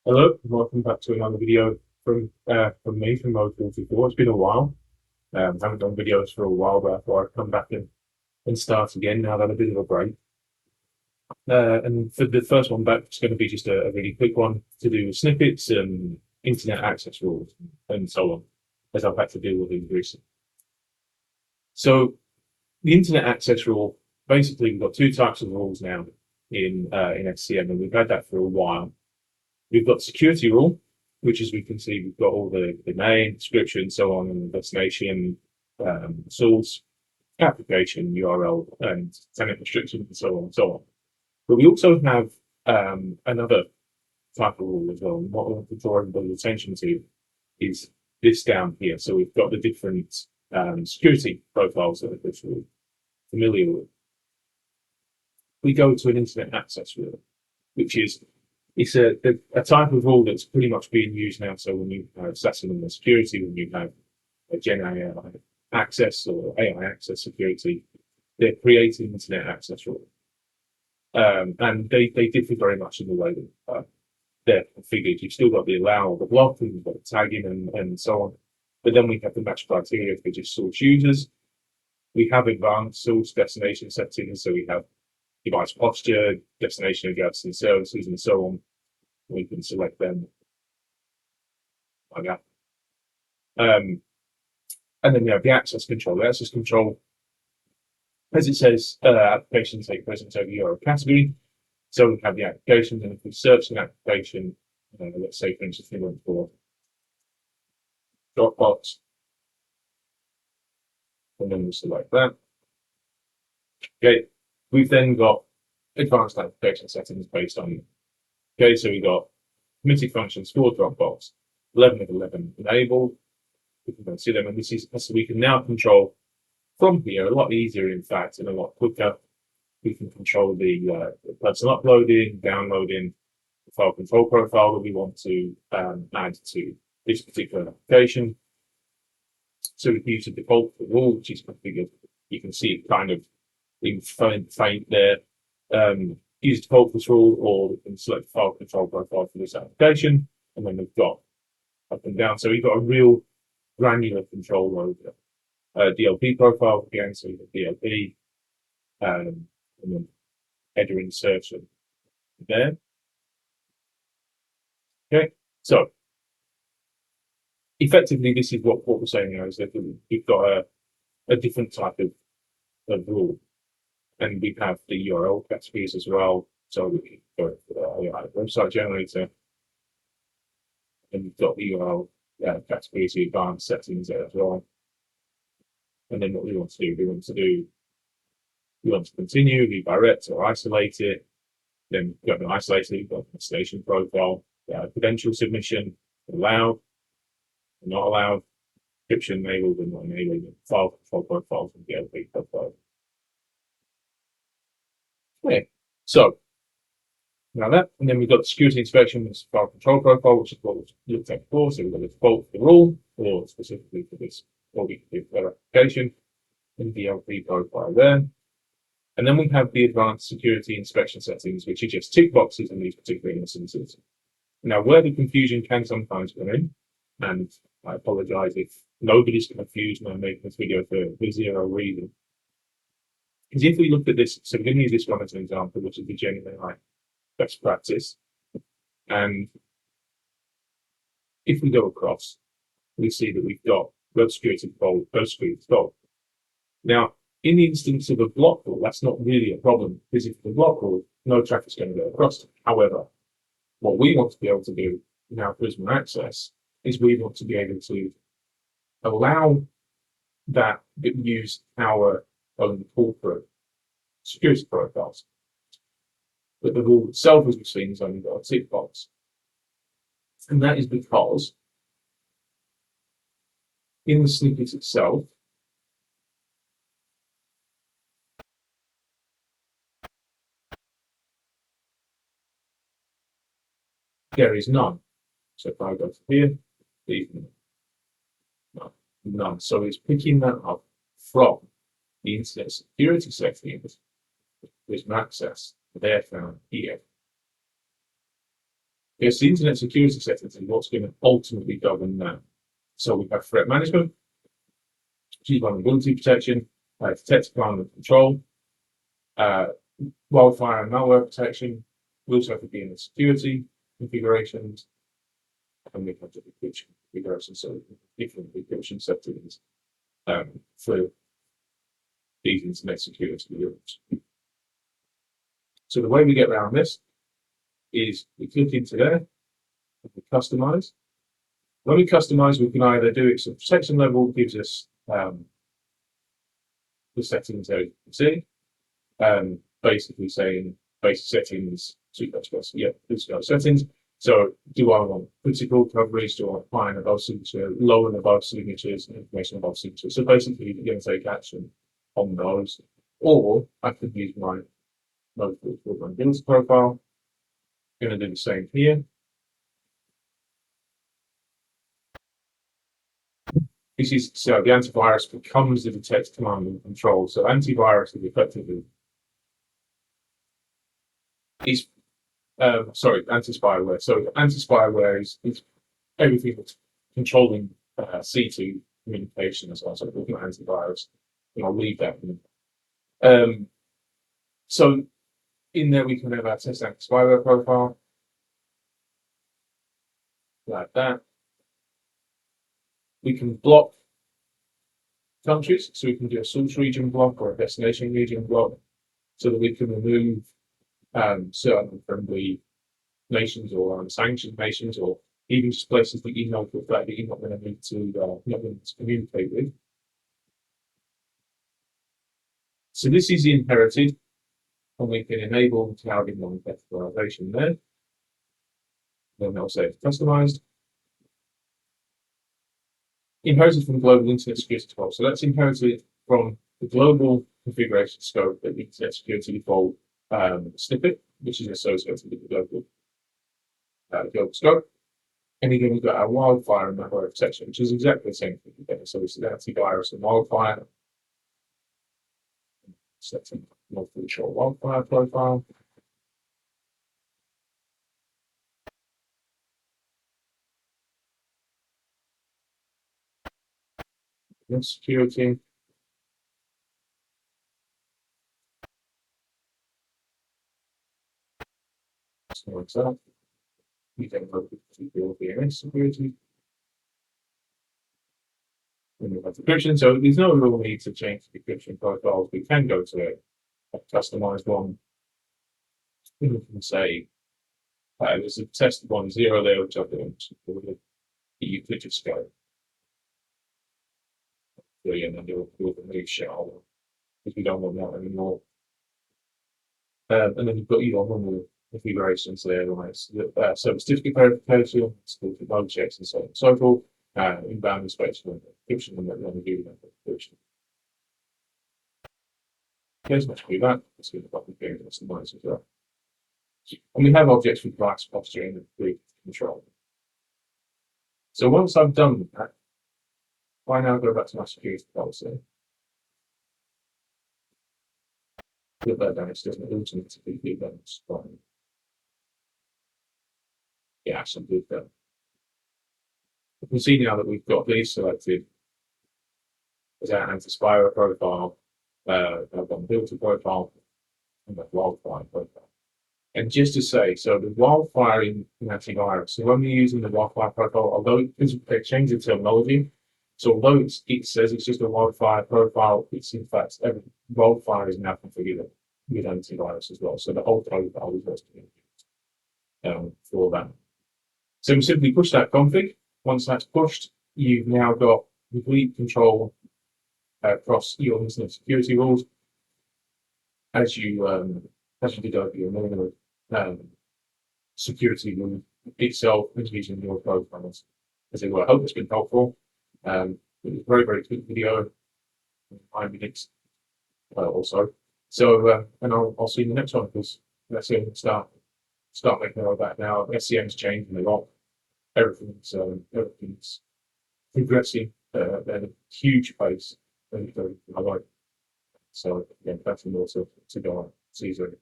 Hello, and welcome back to another video from me from Mode 44. It's been a while. Haven't done videos for a while, but I thought I'd come back and start again. Now I've had a bit of a break. And for the first one back, it's going to be just a really quick one to do with snippets and internet access rules and so on, as I've had to deal with these recently. So the internet access rule, basically we've got two types of rules now in SCM, and we've had that for a while. We've got security rule, which as we can see, we've got all the name, description, so on, and destination, source, application, URL, and tenant restrictions, and so on and so on. But we also have another type of rule as well. And what I want to draw everybody's attention to is this down here. So we've got the different security profiles that we're familiar with. We go to an internet access rule, which is it's a type of rule that's pretty much being used now. So when you have assessing the security, when you have a Gen AI access or AI access security, they're creating internet access rule. And they differ very much in the way that they're configured. You've still got the allow, the block, and you've got the tagging and so on. But then we have the match criteria for just source users. We have advanced source destination settings. So we have device posture, destination address and services, and so on. We can select them like that. And then we have the access control. The access control, as it says, applications take precedence over URL category. So we have the applications, and if we search an application, let's say, for instance, we went for Dropbox, and then we select that. Okay, we've then got advanced application settings based on. Okay, so we got permitted functions for Dropbox, 11 of 11 enabled. We can go see them, and this is so we can now control from here a lot easier, in fact, and a lot quicker. We can control the person uploading, downloading, the file control profile that we want to add to this particular application. So we can use the default rule, which is configured. You can see it kind of in faint there. Use the default rule, or we can select the file control profile for this application, and then we've got up and down. So we've got a real granular control over DLP profile again. So we've got DLP, and then header insertion there. Okay, so effectively, this is what we're saying now is that we've got a different type of rule. And we have the URL categories as well. So we can go to the website generator, and we've got the URL categories, the advanced settings there as well. And then what we want to do, we want to continue, redirect or isolate it. Then we've got an isolated, we've got a station profile, credential submission, allowed, not allowed, encryption enabled and not enabled, file control profiles and DLP profile. Okay, so now that, and then we've got the security inspection with file control profile, which is what we looked at before. So we've got the default for the rule, or specifically for this, what we can do for application, and DLP profile there. And then we have the advanced security inspection settings, which are just tick boxes in these particular instances. Now, where the confusion can sometimes come in, and I apologize if nobody's confused when I'm making this video for zero reason, is if we look at this, so we're going to use this one as an example, which is the Gen AI best practice. And if we go across, we see that we've got web security default, web security default. Now, in the instance of a block rule, that's not really a problem, because if the block rule, no traffic's going to go across it. However, what we want to be able to do in our Prisma access is we want to be able to allow that use our own corporate security profiles. But the rule itself, as we've seen, has only got a tick box. And that is because in the snippet itself, there is none. So if I go to here, none. So it's picking that up from the internet security settings with access. They're found here. It's the internet security settings and what's going to ultimately govern that. So we have threat management, vulnerability protection, detect, command and control, wildfire and malware protection. We also have the DNS security configurations, and we have the encryption configurations, so different encryption settings for these internet security rules. So the way we get around this is we click into there, and we customize. When we customize, we can either do it, so protection level gives us the settings there you can see, basically saying basic settings, settings. So do I want critical coverage, do I want high and above signature, low and above signatures, and information above signatures? So basically you're going to take action on those, or I could use my local vulnerability profile. I'm going to do the same here. This is so the antivirus becomes the detect, command and control. So antivirus is effectively anti-spyware. So anti-spyware is everything that's controlling C2 communication as well. So looking at antivirus, and I'll leave that. So in there we can have our test anti-spyware profile like that. We can block countries, so we can do a source region block or a destination region block, so that we can remove certain friendly nations or sanctioned nations, or even just places that you know for a fact that you're not going to need to communicate with. So this is inherited, and we can enable cloud inline categorization there. Then I'll say customized. Inherited from global internet security default. So that's inherited from the global configuration scope that the internet security default snippet, which is associated with the global scope. And again, we've got our wildfire and malware protection, which is exactly the same thing again. So this is antivirus and wildfire. Setting multiple short wildfire profile. And security. So what's that? You can look at the DNS security. And we have decryption. So there's no real need to change the decryption profiles. We can go to a customized one. We can say there's a tested 1.0 there, which I've done the Euclid scale. And then you'll remove shell because we don't want that anymore. And then you've got your normal configurations there, right? So certificate verification, bug checks, and so on and so forth. Inbound inspection, encryption, and then do that encryption. Okay, so let's do that. Let's do the button period and some lines as well. And we have objects with class posturing and group control. So once I've done that, I now go back to my security policy. Put that down, it doesn't automatically do that. Fine. Yeah, actually did that. You can see now that we've got these selected as our anti-spyware profile, vulnerability profile, and the wildfire profile. And just to say, so the wildfire in antivirus, so when we're using the wildfire profile, although they change the terminology, so although it says it's just a wildfire profile, it's in fact every wildfire is now configured with antivirus as well. So the whole profile is what's for that. So we simply push that config. Once that's pushed, you've now got complete control across your internet security rules as you did over your normal security rule itself, using your profiles. As it were, I hope it's been helpful. It was a very, very quick video, 5 minutes also. So, and I'll see you in the next one, because let's start making all that now. SCM's changing a lot. Everything's progressing at a huge pace. I like. So again, that's more to go on. See you soon.